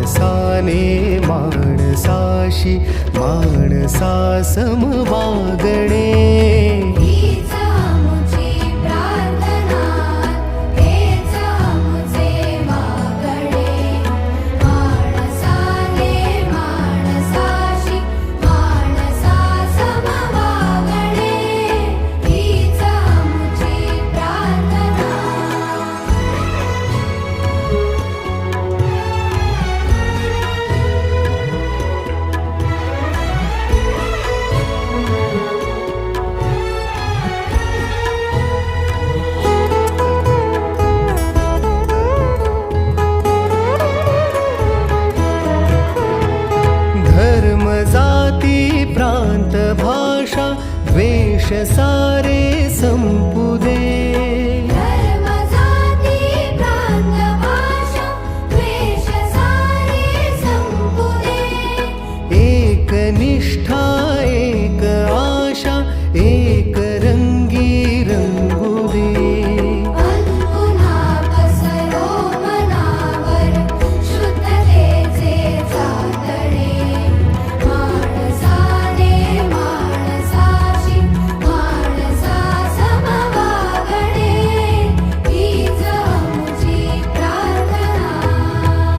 माणसाने माणसाशी माणसा सम वागणे जाती प्रांत भाषा द्वेष सारे संपू दे धर्म जाती प्रांत भाषा द्वेष सारे संपू दे एक निष्ठा एक आशा एक